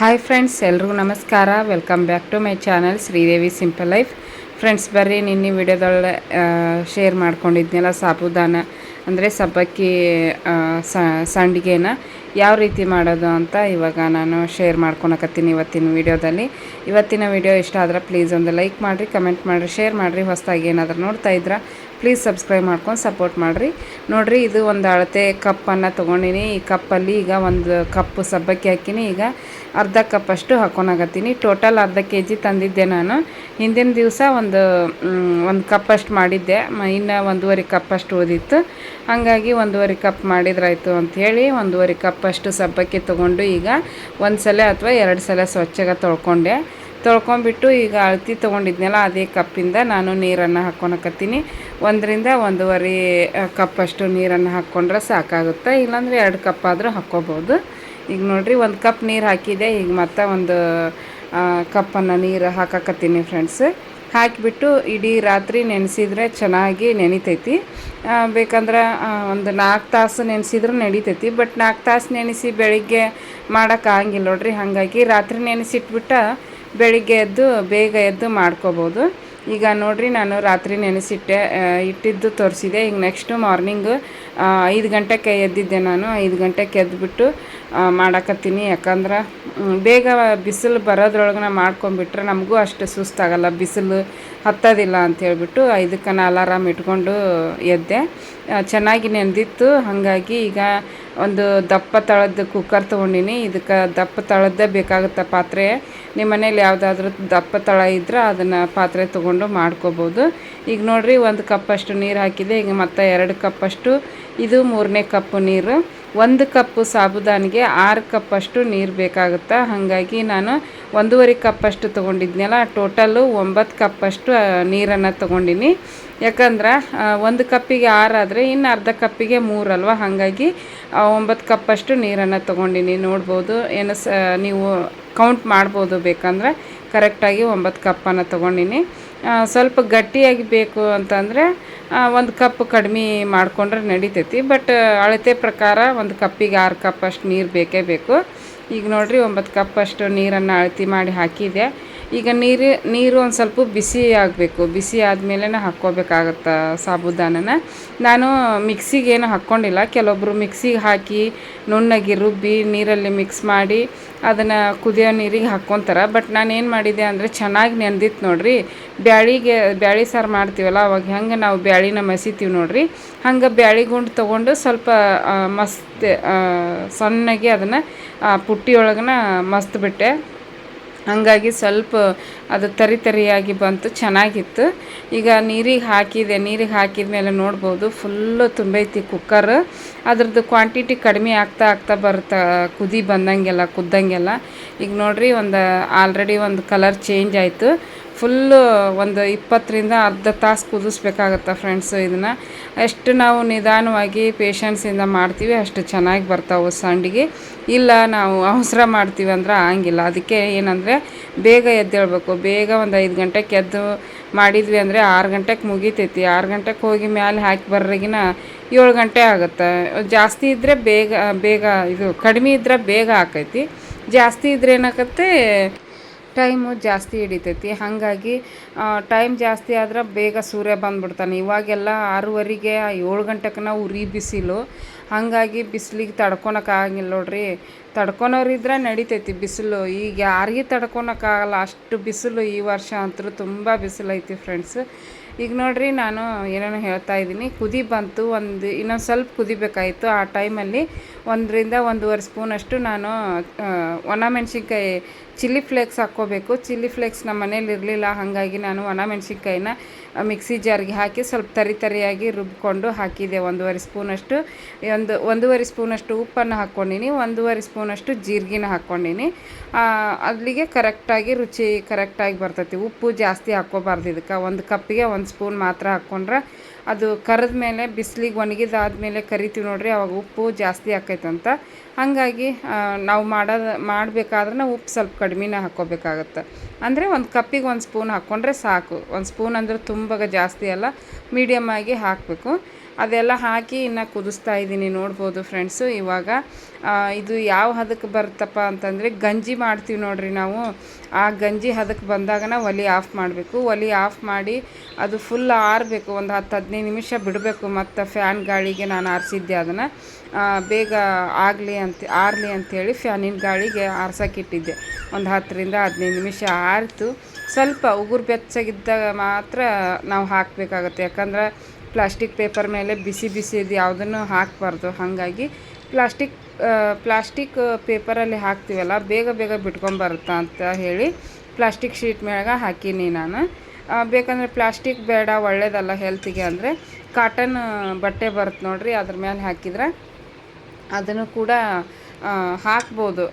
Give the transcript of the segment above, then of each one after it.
Hi friends, ಎಲ್ರಿಗೂ ನಮಸ್ಕಾರ. Welcome back to my channel Sridevi simple life. Friends, ಬರ್ರಿ ನಿನ್ನೆ ವಿಡಿಯೋದೊಳಗೆ ಶೇರ್ ಮಾಡ್ಕೊಂಡಿದ್ನಲ್ಲ ಸಾಬುದಾನ ಅಂದರೆ ಸಬ್ಬಕ್ಕಿ ಸಂಡಿಗೆನ ಯಾವ ರೀತಿ ಮಾಡೋದು ಅಂತ ಇವಾಗ ನಾನು ಶೇರ್ ಮಾಡ್ಕೊಳಕತ್ತೀನಿ ಇವತ್ತಿನ ವಿಡಿಯೋ ಇಷ್ಟ ಆದ್ರೆ ಪ್ಲೀಸ್ ಒಂದು ಲೈಕ್ ಮಾಡಿರಿ, ಕಮೆಂಟ್ ಮಾಡಿರಿ, ಶೇರ್ ಮಾಡಿರಿ. ಹೊಸದಾಗಿ ಏನಾದರೂ ನೋಡ್ತಾ ಇದ್ರೆ ಪ್ಲೀಸ್ ಸಬ್ಸ್ಕ್ರೈಬ್ ಮಾಡ್ಕೊಂಡು ಸಪೋರ್ಟ್ ಮಾಡಿರಿ. ನೋಡಿರಿ, ಇದು ಒಂದು ಅಳತೆ ಕಪ್ಪನ್ನು ತೊಗೊಂಡಿನಿ. ಈ ಕಪ್ಪಲ್ಲಿ ಈಗ ಒಂದು ಕಪ್ಪು ಸಬ್ಬಕ್ಕಿ ಹಾಕಿನಿ. ಈಗ ಅರ್ಧ ಕಪ್ಪಷ್ಟು ಹಾಕ್ಕೊಳಕತ್ತೀನಿ. ಟೋಟಲ್ ಅರ್ಧ ಕೆ ಜಿ ತಂದಿದ್ದೆ ನಾನು. ಹಿಂದಿನ ದಿವಸ ಒಂದು ಕಪ್ಪಷ್ಟು ಮಾಡಿದ್ದೆ, ಇನ್ನು 1.5 ಕಪ್ಪಷ್ಟು ಉಳಿದಿತ್ತು. ಹಾಗಾಗಿ 1.5 ಕಪ್ ಮಾಡಿದ್ರಾಯ್ತು ಅಂಥೇಳಿ 1.5 ಕಪ್ಪಷ್ಟು ಸಬ್ಬಕ್ಕಿ ತೊಗೊಂಡು ಈಗ ಒಂದು ಸಲ ಅಥವಾ 2 ಸಲ ಸ್ವಚ್ಛಗೆ ತೊಳ್ಕೊಂಬಿಟ್ಟು ಈಗ ಅಳತೆ ತೊಗೊಂಡಿದ್ನಲ್ಲ ಅದೇ ಕಪ್ಪಿಂದ ನಾನು ನೀರನ್ನು ಹಾಕ್ಕೊಳಕತ್ತೀನಿ. 1ರಿಂದ 1.5 ಕಪ್ಪಷ್ಟು ನೀರನ್ನು ಹಾಕ್ಕೊಂಡ್ರೆ ಸಾಕಾಗುತ್ತೆ. ಇಲ್ಲಾಂದರೆ 2 ಕಪ್ ಆದರೂ ಹಾಕ್ಕೋಬೋದು. ಈಗ ನೋಡಿರಿ, 1 ಕಪ್ ನೀರು ಹಾಕಿದೆ. ಈಗ ಮತ್ತೆ ಒಂದು ಕಪ್ಪನ್ನು ನೀರು ಹಾಕಕತ್ತೀನಿ ಫ್ರೆಂಡ್ಸ್. ಹಾಕಿಬಿಟ್ಟು ಇಡೀ ರಾತ್ರಿ ನೆನೆಸಿದ್ರೆ ಚೆನ್ನಾಗಿ ನೆನಿತೈತಿ. ಬೇಕಂದ್ರೆ ಒಂದು 4 ತಾಸು ನೆನೆಸಿದ್ರೂ ನಡಿತೈತಿ. ಬಟ್ 4 ತಾಸು ನೆನೆಸಿ ಬೆಳಿಗ್ಗೆ ಮಾಡೋಕ್ಕಾಗಂಗಿಲ್ಲ ನೋಡ್ರಿ. ಹಾಗಾಗಿ ರಾತ್ರಿ ನೆನೆಸಿಟ್ಬಿಟ್ಟು ಬೆಳಿಗ್ಗೆ ಬೇಗ ಎದ್ದು ಮಾಡ್ಕೋಬೋದು. ಈಗ ನೋಡಿರಿ, ನಾನು ರಾತ್ರಿ ಇಟ್ಟಿದ್ದು ತೋರಿಸಿದೆ. ಈಗ ನೆಕ್ಸ್ಟು ಮಾರ್ನಿಂಗು 5 ಗಂಟೆಗೆ ಎದ್ದಿದ್ದೆ ನಾನು. 5 ಗಂಟೆಗೆ ಎದ್ದುಬಿಟ್ಟು ಮಾಡಕತ್ತೀನಿ. ಯಾಕಂದ್ರೆ ಬೇಗ ಬಿಸಿಲು ಬರೋದ್ರೊಳಗೆ ಮಾಡ್ಕೊಂಬಿಟ್ರೆ ನಮಗೂ ಅಷ್ಟು ಸುಸ್ತಾಗಲ್ಲ, ಬಿಸಿಲು ಹತ್ತೋದಿಲ್ಲ ಅಂಥೇಳ್ಬಿಟ್ಟು 5ಕ್ಕೆ ಅಲಾರಾಮ್ ಇಟ್ಕೊಂಡು ಎದ್ದೆ. ಚೆನ್ನಾಗಿ ನೆಂದಿತ್ತು. ಹಾಗಾಗಿ ಈಗ ಒಂದು ದಪ್ಪ ತಳದ ಕುಕ್ಕರ್ ತೊಗೊಂಡಿನಿ. ಇದಕ್ಕೆ ದಪ್ಪ ತಳದ್ದೇ ಬೇಕಾಗುತ್ತೆ ಪಾತ್ರೆ. ನಿಮ್ಮ ಮನೇಲಿ ಯಾವುದಾದ್ರೂ ದಪ್ಪ ತಳ ಇದ್ದರೆ ಅದನ್ನು ಪಾತ್ರೆ ತೊಗೊಂಡು ಮಾಡ್ಕೋಬೋದು. ಈಗ ನೋಡಿರಿ, 1 ಕಪ್ಪಷ್ಟು ನೀರು ಹಾಕಿದೆ. ಈಗ ಮತ್ತೆ 2 ಕಪ್ಪಷ್ಟು, ಇದು 3ನೇ ಕಪ್ಪು ನೀರು. 1 ಕಪ್ಪು ಸಾಬುದಾನಿಗೆ 6 ಕಪ್ಪಷ್ಟು ನೀರು ಬೇಕಾಗುತ್ತೆ. ಹಾಗಾಗಿ ನಾನು 1.5 ಕಪ್ಪಷ್ಟು ತೊಗೊಂಡಿದ್ನಲ್ಲ, ಟೋಟಲ್ಲು 9 ಕಪ್ಪಷ್ಟು ನೀರನ್ನು ತೊಗೊಂಡಿನಿ. ಯಾಕಂದ್ರೆ 1 ಕಪ್ಪಿಗೆ 6 ಆದರೆ ಇನ್ನು ಅರ್ಧ ಕಪ್ಪಿಗೆ 3 ಅಲ್ವ. ಹಾಗಾಗಿ 9 ಕಪ್ಪಷ್ಟು ನೀರನ್ನು ತೊಗೊಂಡಿನಿ. ನೋಡ್ಬೋದು, ನೀವು ಕೌಂಟ್ ಮಾಡ್ಬೋದು. ಬೇಕಂದ್ರೆ ಕರೆಕ್ಟಾಗಿ 9 ಕಪ್ಪನ್ನು ತೊಗೊಂಡಿನಿ. ಸ್ವಲ್ಪ ಗಟ್ಟಿಯಾಗಿ ಬೇಕು ಅಂತಂದರೆ 1 ಕಪ್ ಕಡಿಮೆ ಮಾಡಿಕೊಂಡ್ರೆ ನಡಿತೈತಿ. ಬಟ್ ಅಳತೆ ಪ್ರಕಾರ 1 ಕಪ್ಪಿಗೆ 6 ಕಪ್ಪಷ್ಟು ನೀರು ಬೇಕೇ ಬೇಕು. ಈಗ ನೋಡಿರಿ, 9 ಕಪ್ಪಷ್ಟು ನೀರನ್ನು ಅಳತೆ ಮಾಡಿ ಹಾಕಿದೆ. ಈಗ ನೀರು ಒಂದು ಸ್ವಲ್ಪ ಬಿಸಿ ಆಗಬೇಕು. ಬಿಸಿ ಆದಮೇಲೆ ಹಾಕ್ಕೋಬೇಕಾಗತ್ತೆ ಸಾಬುದಾನನ. ನಾನು ಮಿಕ್ಸಿಗೇನು ಹಾಕ್ಕೊಂಡಿಲ್ಲ. ಕೆಲವೊಬ್ಬರು ಮಿಕ್ಸಿಗೆ ಹಾಕಿ ನುಣ್ಣಗೆ ರುಬ್ಬಿ ನೀರಲ್ಲಿ ಮಿಕ್ಸ್ ಮಾಡಿ ಅದನ್ನು ಕುದಿಯೋ ನೀರಿಗೆ ಹಾಕ್ಕೊತಾರೆ. ಬಟ್ ನಾನೇನು ಮಾಡಿದೆ ಅಂದರೆ ಚೆನ್ನಾಗಿ ನೆಂದಿತ್ತು ನೋಡಿರಿ. ಬ್ಯಾಳಿ ಸಾರು ಮಾಡ್ತೀವಲ್ಲ, ಅವಾಗ ಹೆಂಗೆ ನಾವು ಬ್ಯಾಳಿನ ಮಸಿತೀವಿ ನೋಡಿರಿ, ಹಂಗೆ ಬ್ಯಾಳಿ ಗುಂಡು ತೊಗೊಂಡು ಸ್ವಲ್ಪ ಸಣ್ಣಗೆ ಅದನ್ನು ಪುಟ್ಟಿಯೊಳಗನ ಮಸ್ತ್ಬಿಟ್ಟೆ. ಹಾಗಾಗಿ ಸ್ವಲ್ಪ ಅದು ತರಿಯಾಗಿ ಬಂತು, ಚೆನ್ನಾಗಿತ್ತು. ಈಗ ನೀರಿಗೆ ಹಾಕಿದ ಮೇಲೆ ನೋಡ್ಬೋದು ಫುಲ್ಲು ತುಂಬೈತಿ ಕುಕ್ಕರ್. ಅದ್ರದ್ದು ಕ್ವಾಂಟಿಟಿ ಕಡಿಮೆ ಆಗ್ತಾ ಬರುತ್ತೆ ಕುದ್ದಂಗೆಲ್ಲ. ಈಗ ನೋಡಿರಿ, ಆಲ್ರೆಡಿ ಒಂದು ಕಲರ್ ಚೇಂಜ್ ಆಯಿತು. ಫುಲ್ಲು ಒಂದು 20ರಿಂದ ಅರ್ಧ ತಾಸು ಕುದಿಸ್ಬೇಕಾಗತ್ತೆ ಫ್ರೆಂಡ್ಸು. ಇದನ್ನು ಎಷ್ಟು ನಾವು ನಿಧಾನವಾಗಿ ಪೇಷನ್ಸಿಂದ ಮಾಡ್ತೀವಿ ಅಷ್ಟು ಚೆನ್ನಾಗಿ ಬರ್ತಾವೆ ಸಂಡಿಗೆ. ಇಲ್ಲ ನಾವು ಅವಸರ ಮಾಡ್ತೀವಿ ಅಂದ್ರೆ ಆಗಂಗಿಲ್ಲ. ಅದಕ್ಕೆ ಏನಂದರೆ ಬೇಗ ಎದ್ದೇಳಬೇಕು. ಬೇಗ ಒಂದು 5 ಗಂಟೆಗೆ ಎದ್ದು ಮಾಡಿದ್ವಿ ಅಂದರೆ 6 ಗಂಟೆಗೆ ಮುಗಿತೈತಿ. 6 ಗಂಟೆಗೆ ಹೋಗಿ ಮೇಲೆ ಹಾಕಿ ಬರ್ರಗಿನ 7 ಗಂಟೆ ಆಗುತ್ತೆ. ಜಾಸ್ತಿ ಇದ್ದರೆ ಬೇಗ ಇದು ಕಡಿಮೆ ಇದ್ದರೆ ಬೇಗ ಆಕೈತಿ. ಜಾಸ್ತಿ ಇದ್ರೆ ಏನಾಗುತ್ತೆ, ಟೈಮು ಜಾಸ್ತಿ ಹಿಡಿತೈತಿ. ಹಾಗಾಗಿ ಟೈಮ್ ಜಾಸ್ತಿ ಆದ್ರೆ ಬೇಗ ಸೂರ್ಯ ಬಂದುಬಿಡ್ತಾನೆ. ಇವಾಗೆಲ್ಲ 6:30ಗೆ 7 ಗಂಟೆಗೆ ಉರಿ ಬಿಸಿಲು. ಹಾಗಾಗಿ ಬಿಸಿಲಿಗೆ ತಡ್ಕೊಳಕ್ಕಾಗಿಲ್ಲ ನೋಡ್ರಿ. ತಡ್ಕೊಳೋರಿದ್ರೆ ನಡಿತೈತಿ ಬಿಸಿಲು. ಈಗ ಯಾರಿಗೆ ತಡ್ಕೊಳಕ್ಕಾಗಲ್ಲ ಅಷ್ಟು ಬಿಸಿಲು. ಈ ವರ್ಷ ಅಂತೂ ತುಂಬ ಬಿಸಿಲೈತಿ ಫ್ರೆಂಡ್ಸ್. ಈಗ ನೋಡಿರಿ, ನಾನು ಏನೇನೋ ಹೇಳ್ತಾ ಇದ್ದೀನಿ. ಕುದಿ ಬಂತು. ಇನ್ನೊಂದು ಸ್ವಲ್ಪ ಕುದಿಬೇಕಾಯಿತು. ಆ ಟೈಮಲ್ಲಿ 1ರಿಂದ 1.5 ಸ್ಪೂನಷ್ಟು ನಾನು ಒಣಮೆಣ್ಸಿನ್ಕಾಯಿ ಚಿಲ್ಲಿ ಫ್ಲೇಕ್ಸ್ ಹಾಕ್ಕೋಬೇಕು. ಚಿಲ್ಲಿ ಫ್ಲೇಕ್ಸ್ ನಮ್ಮ ಮನೇಲಿ ಇರಲಿಲ್ಲ. ಹಾಗಾಗಿ ನಾನು ಒಣಮೆಣ್ಸಿನ್ಕಾಯಿನ ಮಿಕ್ಸಿ ಜಾರ್ಗೆ ಹಾಕಿ ಸ್ವಲ್ಪ ತರಿಯಾಗಿ ರುಬ್ಕೊಂಡು ಹಾಕಿದೆ. 1.5 ಸ್ಪೂನಷ್ಟು 1.5 ಸ್ಪೂನಷ್ಟು ಉಪ್ಪನ್ನು ಹಾಕ್ಕೊಂಡಿನಿ. 1.5 ಸ್ಪೂನಷ್ಟು ಜೀರಿಗೆನ ಹಾಕ್ಕೊಂಡಿನಿ. ಅಲ್ಲಿಗೆ ಕರೆಕ್ಟಾಗಿ ರುಚಿ ಕರೆಕ್ಟಾಗಿ ಬರ್ತೈತಿ. ಉಪ್ಪು ಜಾಸ್ತಿ ಹಾಕ್ಕೋಬಾರ್ದು. ಇದಕ್ಕೆ 1 ಕಪ್ಪಿಗೆ 1 ಸ್ಪೂನ್ ಮಾತ್ರ ಹಾಕ್ಕೊಂಡ್ರೆ ಅದು ಕರೆದ ಮೇಲೆ ಬಿಸಿಲಿಗೆ ಒಣಗಿದಾದ್ಮೇಲೆ ಕರಿತೀವಿ ನೋಡ್ರಿ, ಅವಾಗ ಉಪ್ಪು ಜಾಸ್ತಿ ಆಕೈತಂತ. ಹಾಗಾಗಿ ನಾವು ಮಾಡಬೇಕಾದ್ರೆ ಉಪ್ಪು ಸ್ವಲ್ಪ ಕಡಿಮೆನೇ ಹಾಕ್ಕೋಬೇಕಾಗತ್ತೆ. ಅಂದರೆ 1 ಕಪ್ಪಿಗೆ 1 ಸ್ಪೂನ್ ಹಾಕ್ಕೊಂಡ್ರೆ ಸಾಕು. 1 ಸ್ಪೂನ್ ಅಂದರೆ ತುಂಬ ಜಾಸ್ತಿ ಅಲ್ಲ, ಮೀಡಿಯಮ್ ಆಗಿ ಹಾಕಬೇಕು. ಅದೆಲ್ಲ ಹಾಕಿ ಇನ್ನು ಕುದಿಸ್ತಾ ಇದ್ದೀನಿ ನೋಡ್ಬೋದು ಫ್ರೆಂಡ್ಸು. ಇವಾಗ ಇದು ಯಾವ ಹದಕ್ಕೆ ಬರುತ್ತಪ್ಪ ಅಂತಂದರೆ ಗಂಜಿ ಮಾಡ್ತೀವಿ ನೋಡ್ರಿ ನಾವು, ಆ ಗಂಜಿ ಹದಕ್ಕೆ ಬಂದಾಗನ ಒಲೆ ಆಫ್ ಮಾಡಬೇಕು. ಒಲೆ ಆಫ್ ಮಾಡಿ ಅದು ಫುಲ್ ಆರಬೇಕು, ಒಂದು 10-15 ನಿಮಿಷ ಬಿಡಬೇಕು. ಮತ್ತು ಫ್ಯಾನ್ ಗಾಳಿಗೆ ನಾನು ಆರಿಸಿದ್ದೆ ಅದನ್ನು ಬೇಗ ಆರಲಿ ಅಂಥೇಳಿ ಫ್ಯಾನಿನ ಗಾಳಿಗೆ ಆರ್ಸೋಕ್ಕಿಟ್ಟಿದ್ದೆ. ಒಂದು 10-15 ನಿಮಿಷ ಆರಿತು. ಸ್ವಲ್ಪ ಉಗುರು ಬೆಚ್ಚಗಿದ್ದಾಗ ಮಾತ್ರ ನಾವು ಹಾಕಬೇಕಾಗತ್ತೆ, ಯಾಕಂದ್ರೆ ಪ್ಲಾಸ್ಟಿಕ್ ಪೇಪರ್ ಮೇಲೆ ಬಿಸಿ ಇದು ಯಾವುದನ್ನು ಹಾಕಬಾರ್ದು. ಹಾಗಾಗಿ ಪ್ಲಾಸ್ಟಿಕ್ ಪೇಪರಲ್ಲಿ ಹಾಕ್ತೀವಲ್ಲ, ಬೇಗ ಬಿಟ್ಕೊಂಬರುತ್ತಾ ಅಂತ ಹೇಳಿ ಪ್ಲಾಸ್ಟಿಕ್ ಶೀಟ್ ಮ್ಯಾಗ ಹಾಕೀನಿ ನಾನು. ಬೇಕಂದರೆ ಪ್ಲಾಸ್ಟಿಕ್ ಬೇಡ, ಒಳ್ಳೇದಲ್ಲ ಹೆಲ್ತಿಗೆ ಅಂದರೆ ಕಾಟನ್ ಬಟ್ಟೆ ಬರುತ್ತೆ ನೋಡಿರಿ, ಅದ್ರ ಮೇಲೆ ಹಾಕಿದ್ರೆ ಅದನ್ನು ಕೂಡ ಹಾಕ್ಬೋದು.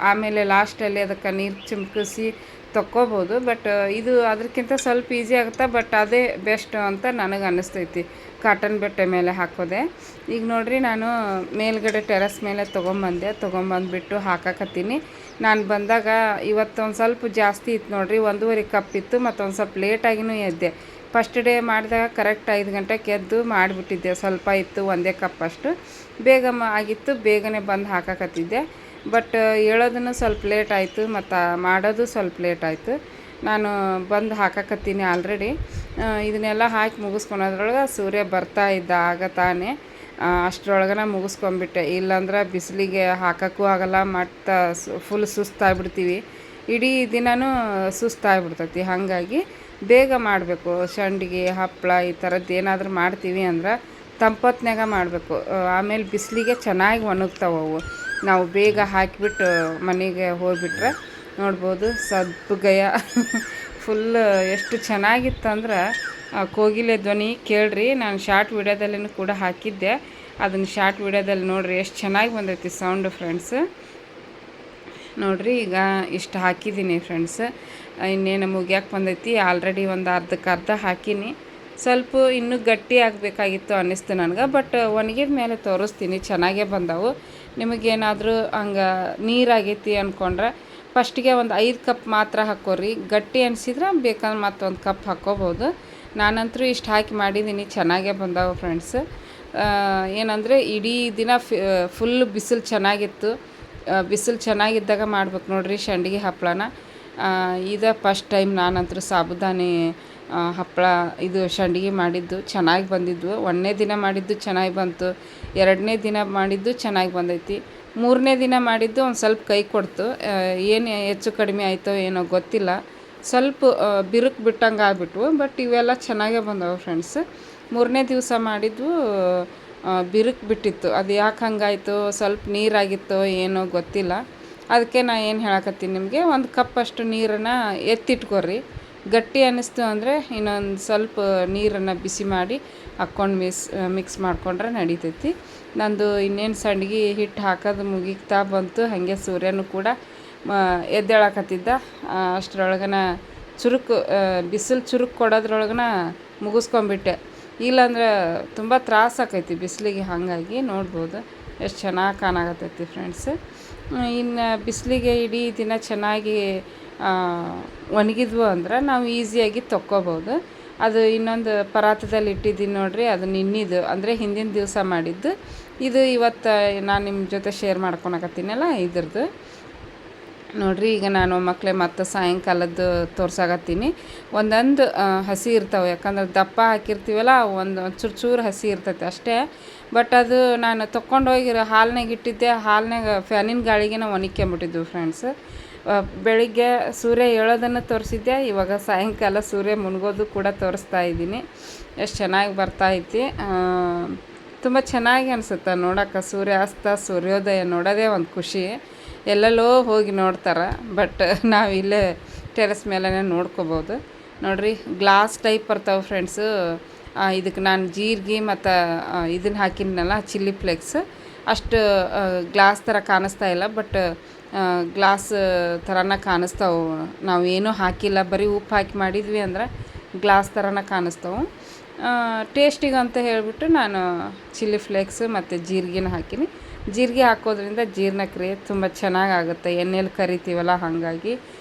ಆಮೇಲೆ ಲಾಸ್ಟಲ್ಲಿ ಅದಕ್ಕೆ ನೀರು ಚಿಮ್ಕಿಸಿ ತೊಕ್ಕೋಬೋದು. ಬಟ್ ಇದು ಅದಕ್ಕಿಂತ ಸ್ವಲ್ಪ ಈಸಿ ಆಗುತ್ತೆ, ಬಟ್ ಅದೇ ಬೆಸ್ಟ್ ಅಂತ ನನಗೆ ಅನ್ನಿಸ್ತೈತಿ, ಕಾಟನ್ ಬಟ್ಟೆ ಮೇಲೆ ಹಾಕೋದೆ. ಈಗ ನೋಡಿರಿ ನಾನು ಮೇಲ್ಗಡೆ ಟೆರಸ್ ಮೇಲೆ ತೊಗೊಂಬಂದುಬಿಟ್ಟು ಹಾಕಕತ್ತೀನಿ. ನಾನು ಬಂದಾಗ ಇವತ್ತೊಂದು ಸ್ವಲ್ಪ ಜಾಸ್ತಿ ಇತ್ತು ನೋಡಿರಿ, 1.5 ಕಪ್ ಇತ್ತು. ಮತ್ತೊಂದು ಸ್ವಲ್ಪ ಲೇಟಾಗಿನೂ ಎದ್ದೆ. ಫಸ್ಟ್ ಡೇ ಮಾಡಿದಾಗ ಕರೆಕ್ಟ್ 5 ಗಂಟೆಗೆ ಎದ್ದು ಮಾಡಿಬಿಟ್ಟಿದ್ದೆ. ಸ್ವಲ್ಪ ಇತ್ತು, 1 ಕಪ್ ಅಷ್ಟು. ಬೇಗ ಆಗಿತ್ತು, ಬೇಗನೆ ಬಂದು ಹಾಕಕತ್ತಿದ್ದೆ. ಬಟ್ ಹೇಳೋದನ್ನು ಸ್ವಲ್ಪ ಲೇಟ್ ಆಯಿತು, ಮತ್ತು ಮಾಡೋದು ಸ್ವಲ್ಪ ಲೇಟ್ ಆಯಿತು. ನಾನು ಬಂದು ಹಾಕಕತ್ತೀನಿ ಆಲ್ರೆಡಿ. ಇದನ್ನೆಲ್ಲ ಹಾಕಿ ಮುಗಿಸ್ಕೊಳೋದ್ರೊಳಗೆ ಸೂರ್ಯ ಬರ್ತಾ ಇದ್ದ ಆಗ ತಾನೇ. ಅಷ್ಟರೊಳಗನ ಮುಗಿಸ್ಕೊಂಬಿಟ್ಟೆ, ಇಲ್ಲಾಂದ್ರೆ ಬಿಸಿಲಿಗೆ ಹಾಕೋಕ್ಕೂ ಆಗಲ್ಲ, ಮತ್ತು ಫುಲ್ ಸುಸ್ತಾಗ್ಬಿಡ್ತೀವಿ. ಇಡೀ ದಿನವೂ ಸುಸ್ತಾಗ್ಬಿಡ್ತೈತಿ. ಹಾಗಾಗಿ ಬೇಗ ಮಾಡಬೇಕು. ಸಂಡಿಗೆ, ಹಪ್ಪಳ ಈ ಥರದ್ದು ಏನಾದರೂ ಮಾಡ್ತೀವಿ ಅಂದ್ರೆ ತಂಪೊತ್ನಾಗ ಮಾಡಬೇಕು. ಆಮೇಲೆ ಬಿಸಿಲಿಗೆ ಚೆನ್ನಾಗಿ ಒಣಗ್ತಾವವು. ನಾವು ಬೇಗ ಹಾಕಿಬಿಟ್ಟು ಮನೆಗೆ ಹೋಗಿಬಿಟ್ರೆ ನೋಡ್ಬೋದು ಸಬ್ಬಗಯ ಫುಲ್ ಎಷ್ಟು ಚೆನ್ನಾಗಿತ್ತಂದ್ರೆ ಕೋಗಿಲೆ ಧ್ವನಿ ಕೇಳ್ರಿ. ನಾನು ಶಾರ್ಟ್ ವಿಡಿಯೋದಲ್ಲೂ ಕೂಡ ಹಾಕಿದ್ದೆ, ಅದನ್ನು ಶಾರ್ಟ್ ವಿಡಿಯೋದಲ್ಲಿ ನೋಡಿರಿ ಎಷ್ಟು ಚೆನ್ನಾಗಿ ಬಂದೈತಿ ಸೌಂಡು ಫ್ರೆಂಡ್ಸ್. ನೋಡಿರಿ ಈಗ ಇಷ್ಟು ಹಾಕಿದ್ದೀನಿ ಫ್ರೆಂಡ್ಸ್. ಇನ್ನೇನು ಮುಗಿಯೋಕೆ ಬಂದೈತಿ. ಆಲ್ರೆಡಿ ಒಂದು ಅರ್ಧ ಹಾಕೀನಿ. ಸ್ವಲ್ಪ ಇನ್ನೂ ಗಟ್ಟಿ ಆಗಬೇಕಾಗಿತ್ತು ಅನ್ನಿಸ್ತು ನನಗೆ. ಬಟ್ ಒಣಗಿದ ಮೇಲೆ ತೋರಿಸ್ತೀನಿ, ಚೆನ್ನಾಗೇ ಬಂದವು. ನಿಮಗೇನಾದರೂ ಹಂಗೆ ನೀರಾಗೈತಿ ಅಂದ್ಕೊಂಡ್ರೆ ಫಸ್ಟಿಗೆ ಒಂದು 5 ಕಪ್ ಮಾತ್ರ ಹಾಕೋರಿ. ಗಟ್ಟಿ ಅನಿಸಿದ್ರೆ ಬೇಕಂದ್ರೆ ಮತ್ತೊಂದು ಕಪ್ ಹಾಕ್ಕೋಬೋದು. ನಾನಂತರೂ ಇಷ್ಟು ಹಾಕಿ ಮಾಡಿದ್ದೀನಿ, ಚೆನ್ನಾಗೇ ಬಂದವು ಫ್ರೆಂಡ್ಸ್. ಏನಂದರೆ ಇಡೀ ದಿನ ಫುಲ್ ಬಿಸಿಲು ಚೆನ್ನಾಗಿತ್ತು. ಬಿಸಿಲು ಚೆನ್ನಾಗಿದ್ದಾಗ ಮಾಡ್ಬೇಕು ನೋಡಿರಿ ಸಂಡಿಗೆ ಹಪ್ಪಳನ. ಇದು ಫಸ್ಟ್ ಟೈಮ್ ನಾನಂತರೂ ಸಾಬುದಾನಿ ಹಪ್ಪಳ ಇದು ಸಂಡಿಗೆ ಮಾಡಿದ್ದು ಚೆನ್ನಾಗಿ ಬಂದಿದ್ವು. 1ನೇ ದಿನ ಮಾಡಿದ್ದು ಚೆನ್ನಾಗಿ ಬಂತು, 2ನೇ ದಿನ ಮಾಡಿದ್ದು ಚೆನ್ನಾಗಿ ಬಂದೈತಿ, 3ನೇ ದಿನ ಮಾಡಿದ್ದು ಒಂದು ಸ್ವಲ್ಪ ಕೈ ಕೊಡ್ತು. ಏನು ಹೆಚ್ಚು ಕಡಿಮೆ ಆಯಿತೋ ಏನೋ ಗೊತ್ತಿಲ್ಲ, ಸ್ವಲ್ಪ ಬಿರುಕು ಬಿಟ್ಟಂಗೆ ಆಗ್ಬಿಟ್ವು. ಬಟ್ ಇವೆಲ್ಲ ಚೆನ್ನಾಗೇ ಬಂದವು ಫ್ರೆಂಡ್ಸ್. 3ನೇ ದಿವಸ ಮಾಡಿದ್ವು ಬಿರುಕು ಬಿಟ್ಟಿತ್ತು. ಅದು ಯಾಕೆ ಹಂಗಾಯಿತು, ಸ್ವಲ್ಪ ನೀರಾಗಿತ್ತೋ ಏನೋ ಗೊತ್ತಿಲ್ಲ. ಅದಕ್ಕೆ ನಾನು ಏನು ಹೇಳಕತ್ತೀನಿ ನಿಮಗೆ, 1 ಕಪ್ ಅಷ್ಟು ನೀರನ್ನು ಎತ್ತಿಟ್ಕೊರಿ. ಗಟ್ಟಿ ಅನ್ನಿಸ್ತು ಅಂದರೆ ಇನ್ನೊಂದು ಸ್ವಲ್ಪ ನೀರನ್ನು ಬಿಸಿ ಮಾಡಿ ಹಾಕ್ಕೊಂಡು ಮಿಕ್ಸ್ ಮಾಡಿಕೊಂಡ್ರೆ ನಡಿತೈತಿ. ನಂದು ಇನ್ನೇನು ಸಂಡ್ಗೆ ಹಿಟ್ಟು ಹಾಕೋದು ಮುಗಿತಾ ಬಂತು. ಹಾಗೆ ಸೂರ್ಯನೂ ಕೂಡ ಎದ್ದೇಳಕತ್ತಿದ್ದ. ಅಷ್ಟರೊಳಗನ ಬಿಸಿಲು ಚುರುಕು ಕೊಡೋದ್ರೊಳಗನ ಮುಗಿಸ್ಕೊಂಬಿಟ್ಟೆ. ಇಲ್ಲಾಂದ್ರೆ ತುಂಬ ತ್ರಾಸ ಆಕೈತಿ ಬಿಸಿಲಿಗೆ. ಹಾಗಾಗಿ ನೋಡ್ಬೋದು ಎಷ್ಟು ಚೆನ್ನಾಗಿ ಕಾಣಕತ್ತೈತಿ ಫ್ರೆಂಡ್ಸ್. ಇನ್ನು ಬಿಸಿಲಿಗೆ ಇಡೀ ದಿನ ಚೆನ್ನಾಗಿ ಒಣಗಿದ್ವು ಅಂದ್ರೆ ನಾವು ಈಸಿಯಾಗಿ ತೊಕ್ಕೋಬೋದು. ಅದು ಇನ್ನೊಂದು ಪರಾತದಲ್ಲಿ ಇಟ್ಟಿದ್ದೀನಿ ನೋಡಿರಿ, ಅದು ನಿನ್ನಿದು ಅಂದರೆ ಹಿಂದಿನ ದಿವಸ ಮಾಡಿದ್ದು. ಇದು ಇವತ್ತು ನಾನು ನಿಮ್ಮ ಜೊತೆ ಶೇರ್ ಮಾಡ್ಕೊಳಕತ್ತೀನಲ್ಲ ಇದ್ರದ್ದು ನೋಡಿರಿ. ಈಗ ನಾನು ಮಕ್ಕಳೇ ಮತ್ತು ಸಾಯಂಕಾಲದ್ದು ತೋರ್ಸಾಕತ್ತೀನಿ. ಒಂದೊಂದು ಹಸಿ ಇರ್ತಾವೆ, ಯಾಕಂದ್ರೆ ದಪ್ಪ ಹಾಕಿರ್ತೀವಲ್ಲ, ಒಂದು ಚೂರು ಹಸಿ ಇರ್ತೈತೆ ಅಷ್ಟೇ. ಬಟ್ ಅದು ನಾನು ತೊಗೊಂಡೋಗಿ ಹಾಲ್ನಾಗ ಇಟ್ಟಿದ್ದೆ, ಹಾಲ್ನಾಗ ಫ್ಯಾನಿನ ಗಾಳಿಗೆ ನಾವು ಒಣಕ್ಕೊಂಬಿಟ್ಟಿದ್ವು ಫ್ರೆಂಡ್ಸ್. ಬೆಳಿಗ್ಗೆ ಸೂರ್ಯ ಏಳೋದನ್ನು ತೋರಿಸಿದ್ದೆ, ಇವಾಗ ಸಾಯಂಕಾಲ ಸೂರ್ಯ ಮುಳುಗೋದು ಕೂಡ ತೋರಿಸ್ತಾ ಇದ್ದೀನಿ. ಎಷ್ಟು ಚೆನ್ನಾಗಿ ಬರ್ತಾಯಿತಿ, ತುಂಬ ಚೆನ್ನಾಗಿ ಅನಿಸುತ್ತೆ ನೋಡೋಕೆ. ಸೂರ್ಯಾಸ್ತ ಸೂರ್ಯೋದಯ ನೋಡೋದೇ ಒಂದು ಖುಷಿ. ಎಲ್ಲೆಲ್ಲೋ ಹೋಗಿ ನೋಡ್ತಾರೆ, ಬಟ್ ನಾವು ಇಲ್ಲೇ ಟೆರೆಸ್ ಮೇಲೇ ನೋಡ್ಕೋಬೋದು. ನೋಡಿರಿ ಗ್ಲಾಸ್ ಟೈಪ್ ಬರ್ತಾವೆ ಫ್ರೆಂಡ್ಸು. ಇದಕ್ಕೆ ನಾನು ಜೀರಿಗೆ ಮತ್ತು ಇದನ್ನು ಹಾಕಿದ್ನಲ್ಲ ಚಿಲ್ಲಿ ಫ್ಲೇಕ್ಸ್, ಅಷ್ಟು ಗ್ಲಾಸ್ ಥರ ಕಾಣಿಸ್ತಾ ಇಲ್ಲ, ಬಟ್ ಗ್ಲಾಸ್ ಥರನ ಕಾಣಿಸ್ತಾವೆ. ನಾವು ಏನೂ ಹಾಕಿಲ್ಲ, ಬರೀ ಉಪ್ಪು ಹಾಕಿ ಮಾಡಿದ್ವಿ ಅಂದ್ರೆ ಗ್ಲಾಸ್ ಥರನ ಕಾಣಿಸ್ತಾವೆ. ಟೇಸ್ಟಿಗೆ ಅಂತ ಹೇಳಿಬಿಟ್ಟು ನಾನು ಚಿಲ್ಲಿ ಫ್ಲೇಕ್ಸ್ ಮತ್ತು ಜೀರಿಗೆನ ಹಾಕೀನಿ. ಜೀರಿಗೆ ಹಾಕೋದ್ರಿಂದ ಜೀರ್ಣಕ್ರಿಯೆ ತುಂಬ ಚೆನ್ನಾಗಾಗುತ್ತೆ. ಎಣ್ಣೆಲಿ ಕರಿತೀವಲ್ಲ, ಹಾಗಾಗಿ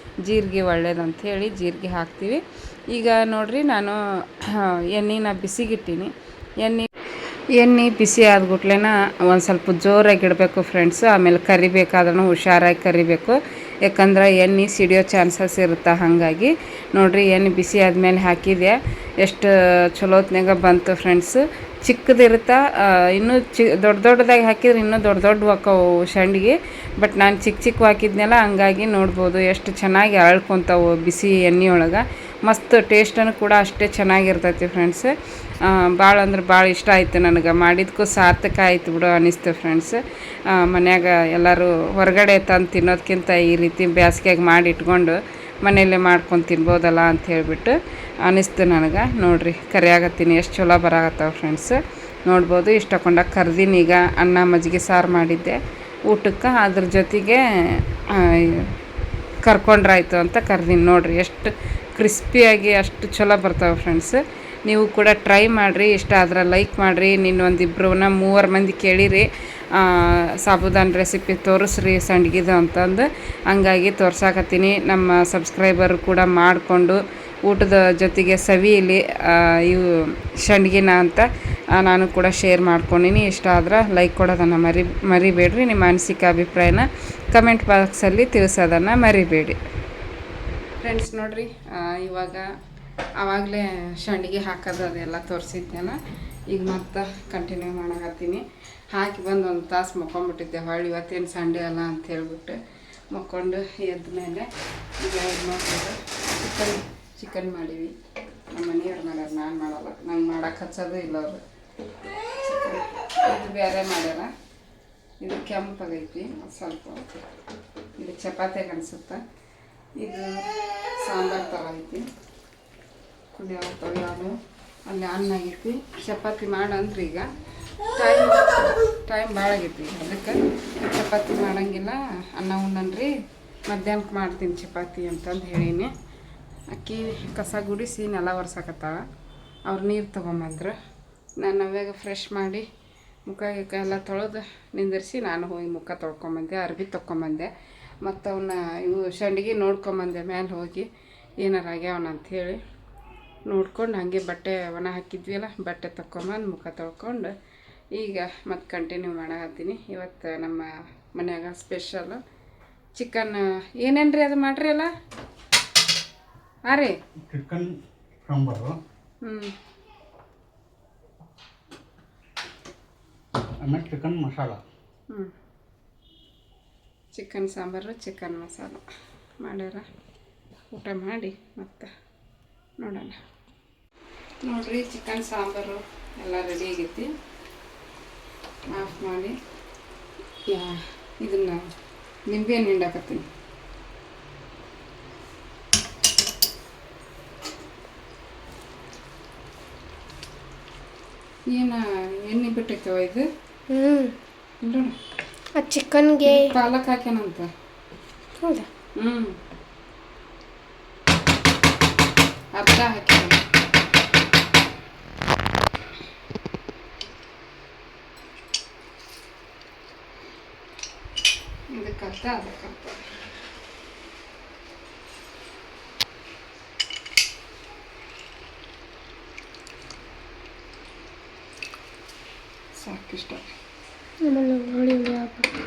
ಜೀರಿಗೆ ಒಳ್ಳೇದಂಥೇಳಿ ಜೀರಿಗೆ ಹಾಕ್ತೀವಿ. ಈಗ ನೋಡಿರಿ ನಾನು ಎಣ್ಣೆನ ಬಿಸಿಗಿಟ್ಟೀನಿ. ಎಣ್ಣೆ ಬಿಸಿ ಆದ್ಬಿಟ್ಲೇನ ಒಂದು ಸ್ವಲ್ಪ ಜೋರಾಗಿ ಇಡಬೇಕು ಫ್ರೆಂಡ್ಸು. ಆಮೇಲೆ ಕರಿಬೇಕಾದ್ರೂ ಹುಷಾರಾಗಿ ಕರಿಬೇಕು, ಯಾಕಂದ್ರೆ ಎಣ್ಣೆ ಸಿಡಿಯೋ ಚಾನ್ಸಸ್ ಇರುತ್ತೆ. ಹಾಗಾಗಿ ನೋಡಿರಿ, ಎಣ್ಣೆ ಬಿಸಿ ಆದಮೇಲೆ ಹಾಕಿದೆ, ಎಷ್ಟು ಚಲೋತ್ನಾಗ ಬಂತು ಫ್ರೆಂಡ್ಸು. ಚಿಕ್ಕದಿರುತ್ತೆ, ಇನ್ನೂ ದೊಡ್ಡದಾಗಿ ಹಾಕಿದ್ರೆ ಇನ್ನೂ ದೊಡ್ಡ ಹಾಕವು ಸಂಡಿಗೆ. ಬಟ್ ನಾನು ಚಿಕ್ಕ ಹಾಕಿದ್ನಲ್ಲ, ಹಂಗಾಗಿ ನೋಡ್ಬೋದು ಎಷ್ಟು ಚೆನ್ನಾಗಿ ಅರಳ್ಕೊತಾವು ಬಿಸಿ ಎಣ್ಣೆ ಒಳಗೆ. ಮಸ್ತ್ ಟೇಸ್ಟನ್ನು ಕೂಡ ಅಷ್ಟೇ ಚೆನ್ನಾಗಿರ್ತೈತಿ ಫ್ರೆಂಡ್ಸ್. ಭಾಳ ಅಂದ್ರೆ ಭಾಳ ಇಷ್ಟ ಆಯಿತು ನನಗೆ. ಮಾಡಿದ್ಕೂ ಸಾರ್ಥಕ ಆಯ್ತು ಬಿಡು ಅನ್ನಿಸ್ತು ಫ್ರೆಂಡ್ಸ್. ಮನ್ಯಾಗ ಎಲ್ಲರೂ ಹೊರಗಡೆ ತಂದು ತಿನ್ನೋದಕ್ಕಿಂತ ಈ ರೀತಿ ಬೇಸಿಗೆಗೆ ಮಾಡಿ ಇಟ್ಕೊಂಡು ಮನೆಯಲ್ಲೇ ಮಾಡ್ಕೊಂಡು ತಿನ್ಬೋದಲ್ಲ ಅಂತ ಹೇಳಿಬಿಟ್ಟು ಅನ್ನಿಸ್ತು ನನಗೆ. ನೋಡಿರಿ, ಕರಿಯಾಗತ್ತೀನಿ, ಎಷ್ಟು ಚಲೋ ಬರಾಕತ್ತಾವ ಫ್ರೆಂಡ್ಸ್. ನೋಡ್ಬೋದು, ಇಷ್ಟಕೊಂಡ ಕರ್ದೀನಿ. ಈಗ ಅನ್ನ ಮಜ್ಜಿಗೆ ಸಾರು ಮಾಡಿದ್ದೆ ಊಟಕ್ಕೆ, ಅದ್ರ ಜೊತೆಗೆ ಕರ್ಕೊಂಡ್ರಾಯ್ತು ಅಂತ ಕರ್ದೀನಿ. ನೋಡಿರಿ, ಎಷ್ಟು ಕ್ರಿಸ್ಪಿಯಾಗಿ ಅಷ್ಟು ಚಲೋ ಬರ್ತಾವೆ ಫ್ರೆಂಡ್ಸ್. ನೀವು ಕೂಡ ಟ್ರೈ ಮಾಡಿರಿ. ಇಷ್ಟ ಆದ್ರೆ ಲೈಕ್ ಮಾಡಿರಿ. ಒಂದಿಬ್ಬರು 3 ಮಂದಿ ಕೇಳಿರಿ ಸಾಬುದಾನ ರೆಸಿಪಿ ತೋರಿಸ್ರಿ ಸಂಡ್ಗಿದು ಅಂತಂದು. ಹಂಗಾಗಿ ತೋರ್ಸಾಕತ್ತೀನಿ. ನಮ್ಮ ಸಬ್ಸ್ಕ್ರೈಬರ್ ಕೂಡ ಮಾಡಿಕೊಂಡು ಊಟದ ಜೊತೆಗೆ ಸವಿಯಲ್ಲಿ ಇವು ಸಂಡ್ಗಿನ ಅಂತ ನಾನು ಕೂಡ ಶೇರ್ ಮಾಡ್ಕೊಂಡಿನಿ. ಇಷ್ಟ ಆದ್ರೆ ಲೈಕ್ ಕೊಡೋದನ್ನು ಮರಿಬೇಡ್ರಿ. ನಿಮ್ಮ ಅನಿಸಿಕೆ ಅಭಿಪ್ರಾಯನ ಕಮೆಂಟ್ ಬಾಕ್ಸಲ್ಲಿ ತಿಳಿಸೋದನ್ನು ಮರಿಬೇಡಿ ಫ್ರೆಂಡ್ಸ್. ನೋಡಿರಿ, ಇವಾಗ ಆವಾಗಲೇ ಸಂಡಿಗೆ ಹಾಕೋದು ಅದೆಲ್ಲ ತೋರಿಸಿದ್ನೇನ. ಈಗ ಮತ್ತೆ ಕಂಟಿನ್ಯೂ ಮಾಡಕತ್ತೀನಿ. ಹಾಕಿ ಬಂದು 1 ತಾಸು ಮಕ್ಕೊಂಬಿಟ್ಟಿದ್ದೆ. ಹೊಳ್ಳಿ ಇವತ್ತೇನು ಸಂಡೇ ಅಲ್ಲ ಅಂತ ಹೇಳ್ಬಿಟ್ಟು ಮಕ್ಕೊಂಡು ಎದ್ದ ಮೇಲೆ ಈಗ ನೋಡ್ಬೋದು, ಚಿಕನ್ ಮಾಡೀವಿ. ನಮ್ಮ ಮನೆಯವ್ರು ಮಾಡ್ಯಾರ, ನಾನು ಮಾಡಲ್ಲ. ನಂಗೆ ಮಾಡೋಕೆ ಹಚ್ಚೋದು ಇಲ್ಲ ಅವರು. ಇದು ಬೇರೆ ಮಾಡ್ಯಾರ. ಇದು ಕೆಂಪಾಗೈತಿ ಸ್ವಲ್ಪ. ಇದು ಚಪಾತಿಗೆ ಅನಿಸುತ್ತೆ. ಇದು ಸಾಂಬಾರು ಥರ ಐತಿ. ಕುಡಿಯೋದು ಅಲ್ಲಿ ಅನ್ನ ಆಗೈತಿ. ಚಪಾತಿ ಮಾಡಂದ್ರೆ ಈಗ ಟೈಮ್ ಭಾಳ ಆಗೈತಿ. ಅದಕ್ಕೆ ಚಪಾತಿ ಮಾಡೋಂಗಿಲ್ಲ, ಅನ್ನ ಉಣ್ಣನ್ರಿ, ಮಧ್ಯಾಹ್ನಕ್ಕೆ ಮಾಡ್ತೀನಿ ಚಪಾತಿ ಅಂತಂದು ಹೇಳೀನಿ. ಅಕ್ಕಿ ಕಸ ಗುಡಿಸಿ ನೆಲ ಒರ್ಸಾಕತ್ತಾವ. ಅವ್ರು ನೀರು ತೊಗೊಂಬಂದ್ರು. ನಾನು ಅವಾಗ ಫ್ರೆಶ್ ಮಾಡಿ ಮುಖ ಎಲ್ಲ ತೊಳೆದು ನಿಂದಿರಿಸಿ ನಾನು ಹೋಗಿ ಮುಖ ತೊಳ್ಕೊಂಬಂದೆ, ಅರ್ಬಿ ತೊಗೊಂಬಂದೆ. ಮತ್ತು ಅವನ್ನ ಇವು ಸಂಡಿಗೆ ನೋಡ್ಕೊಂಬಂದೆ ಮೇಲೆ ಹೋಗಿ ಏನಾರು ಆಗ್ಯಾವನ ಅಂಥೇಳಿ ನೋಡ್ಕೊಂಡು. ಹಾಗೆ ಬಟ್ಟೆ ಒಣ ಹಾಕಿದ್ವಿಲ್ಲ, ಬಟ್ಟೆ ತೊಗೊಂಬಂದು ಮುಖ ತೊಳ್ಕೊಂಡು ಈಗ ಮತ್ತೆ ಕಂಟಿನ್ಯೂ ಮಾಡಕತ್ತೀನಿ. ಇವತ್ತು ನಮ್ಮ ಮನ್ಯಾಗ ಸ್ಪೆಷಲ್ ಚಿಕನ್. ಏನೇನ್ರಿ ಅದು ಮಾಡ್ರಿ ಅಲ್ಲ ರೀ? ಚಿಕನ್ ಸಾಂಬಾರು, ಆಮೇಲೆ chicken masala. Chicken sambar, chicken masala ಮಾಡ್ಯಾರ. ಊಟ ಮಾಡಿ ಮತ್ತೆ ನೋಡೋಣ. ನೋಡಿರಿ, ಚಿಕನ್ ಸಾಂಬಾರು ಎಲ್ಲ ರೆಡಿ ಆಗೈತಿ. ಆಫ್ ಮಾಡಿ ಇದನ್ನು ನಿಂಬೆಹಣ್ಣು ಹಿಂಡಾಕತ್ತೀನಿ. ಏನು ಎಣ್ಣೆ ಬಿಟ್ಟೈತವ ಇದು? ನೋಡೋಣ. ಚಿಕನ್ಗೆ ಪಾಲಕ್ ಹಾಕ್ಯಾನಂತ. ಹೌದಾ? ಅರ್ಧ ಹಾಕ್ಯಾನ. ಇದಕ್ಕರ್ಧ ಅದಕ್ಕರ್ಧ. ಸಾಕಿಷ್ಟ. ಆಮೇಲೆ ಹುಳಿ ಹುಳಿ ಹಾಕ್ಬೇಕು.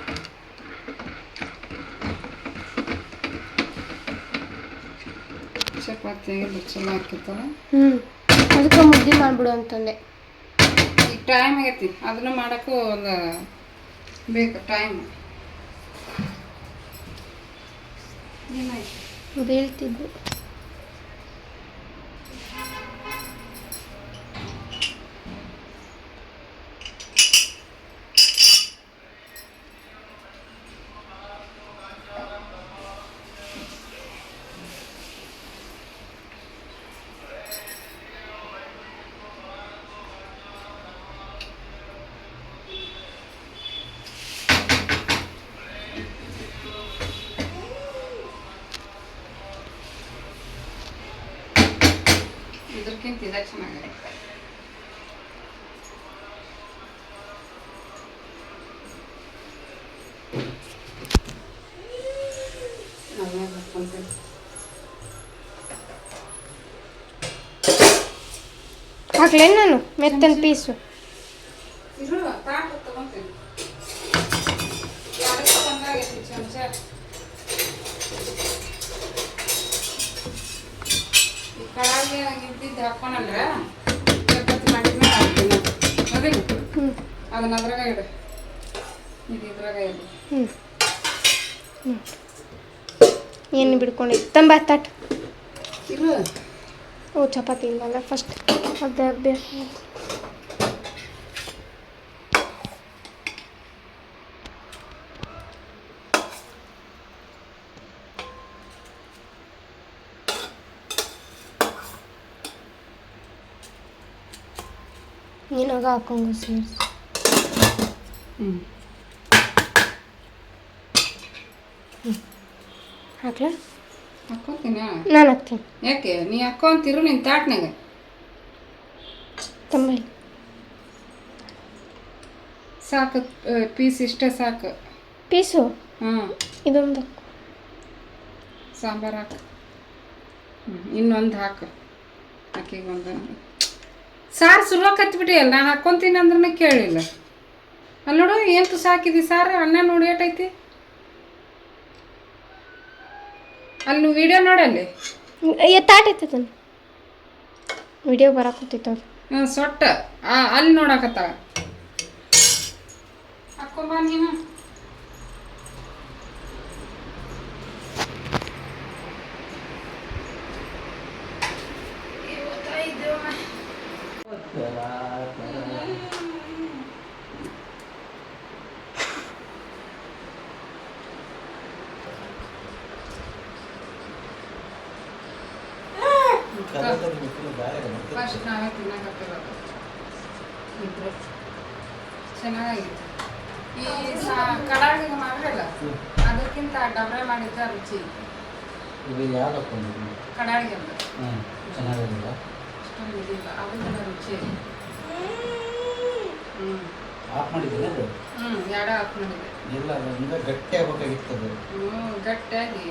ಚಪಾತಿಯಾಗಿ ಚಲೋ ಹಾಕಿತ್ತಲ್ಲ. ಅದಕ್ಕೆ ಮುದ್ದೆ ಮಾಡಿಬಿಡು ಅಂತಂದೆ. ಈಗ ಟೈಮ್ ಆಗೈತಿ, ಅದನ್ನು ಮಾಡೋಕ್ಕೂ ಒಂದು ಬೇಕು ಟೈಮ್. ಏನಾಯ್ತು? ಬೀಳ್ತಿದ್ದು. ಇದಕ್ಕಿಂತ ಇದೆ ಚೆನ್ನಾಗಿದೆ. ಹಾಕ್ಲೇನು ನಾನು ಮೆತ್ತನ ಪೀಸು? ತಾಟು ತಗೊಂತೀನಿ ಯಾರಕ್ಕೆ ಬಂದಾಗೈತಿ ಚಮಚ ಈ ಕಡಾಯಿಗೆ ಇದ್ದಿದ್ದು ಹಾಕ್ಕೊಳಂದ್ರ ಚಪಾತಿ ಮಾಡಿದ್ಮೇಲೆ ಹಾಕ್ತೀನಿ ಅದಿಲ್ಲ ಅದನ್ನ ಅದ್ರಾಗ ಇಡು ಇದು ಇದ್ರಾಗ ಇಡು ಏನು ಬಿಡ್ಕೊಂಡಿದ್ದು ತಂಬ ತಟ್ ಇರು ಓ ಚಪಾತಿ ಇಲ್ಲಲ್ಲ ಫಸ್ಟ್ ಅದೇ ಅಭ್ಯಾಸ ನೀನಾಗ ಹಾಕೊಂಗು ಸೇರಿಸಿ ಹಾಕ್ಲಾ ಹಾಕ್ಕೊಂತೀನಿ ನಾನು ಹಾಕ್ತೀನಿ ಯಾಕೆ ನೀ ಹಾಕ್ಕೊಂತಿರು ನಿನ್ನ ತಾಟ್ನಾಗ ತಂಬಲ್ಲಿ ಸಾಕು ಪೀಸ್ ಇಷ್ಟೇ ಸಾಕು ಪೀಸು ಹಾಂ ಇದೊಂದು ಸಾಂಬಾರು ಹಾಕು ಇನ್ನೊಂದು ಹಾಕು ಆಕೆಗೆ ಒಂದು ಸಾರು ಸುಲಭ ಕತ್ಬಿಟ್ಟಿಯಲ್ಲ ನಾನು ಹಾಕ್ಕೊಂತೀನಿ ಅಂದ್ರೆ ಕೇಳಿಲ್ಲ ಅಲ್ಲಿ ನೋಡು ಏನು ಸಾಕಿದಿ ಸಾರು ಅನ್ನ ನೋಡಿ ಏಟೈತಿ ಅಲ್ಲಿ ನೀವು ವಿಡಿಯೋ ನೋಡಲ್ಲಿ ತಾಟೈತೆ ತಾನೆ ವಿಡಿಯೋ ಬರಾಕತ್ತಿತ್ತು ಸೊಟ್ಟ ಅಲ್ಲಿ ನೋಡಕತ್ತಾಳ ಹಾಕ್ಕೊಂಬ ನೀನು ಫಸ್ಟ್ ನಾವೇ ತಿನ್ನಕತ್ತಿರೋದು ಇಬ್ರು ಚೆನ್ನಾಗಿತ್ತು ಈ ಕಡಾಯಿಗೆ ಮಾಡಿರಲ್ಲ ಅದಕ್ಕಿಂತ ಡಬ್ರೆ ಮಾಡಿದ್ದ ರುಚಿ ಇದು ಯಾವ್ದು ಹಾಕೊಂಡಿದ್ದೀನಿ ಕಡಾಯಿಗೆ ಅಂತ ಚೆನ್ನಾಗಿಲ್ಲ ಅಷ್ಟೊಂದು ಇದಿಲ್ಲ ಅದಕ್ಕೆಲ್ಲ ರುಚಿ ಹ್ಞೂ ಆಫ್ ಮಾಡಿದ್ದೀನಿ ಅದು ಎರಡೇ ಹಾಕಿ ಮಾಡಿದೆ ಇಲ್ಲ ಅದರಿಂದ ಗಟ್ಟಿ ಆಗ್ಬೇಕಾಗಿತ್ತು ಅದು ಗಟ್ಟಿಯಾಗಿ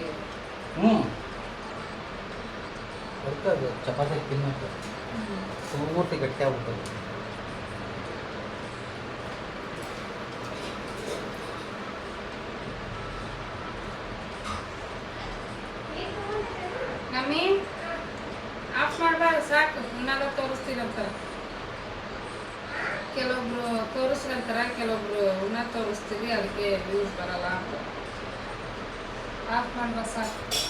ಬರ್ತದೆ ಚಪಾತಿ ತಿನ್ನೋದು ಪೂರ್ತಿ ಗಟ್ಟಿ ಆಗ್ಬಿಟ್ಟದು ನಮ್ಮಿ ಆಫ್ ಮಾಡಬಾರ್ದು ಸಾಕು ಇನ್ನಾಗ ತೋರಿಸ್ತೀರಂತ ಕೆಲವೊಬ್ರು ತೋರಿಸ್ರಂತಾರ ಕೆಲವೊಬ್ರು ಉಣ್ಣ ತೋರಿಸ್ತೀವಿ ಅದಕ್ಕೆ ವ್ಯೂಸ್ ಬರಲ್ಲ ಅಂತ ಆಫ್ ಮಾಡ್ಬಾರ ಸಾಕು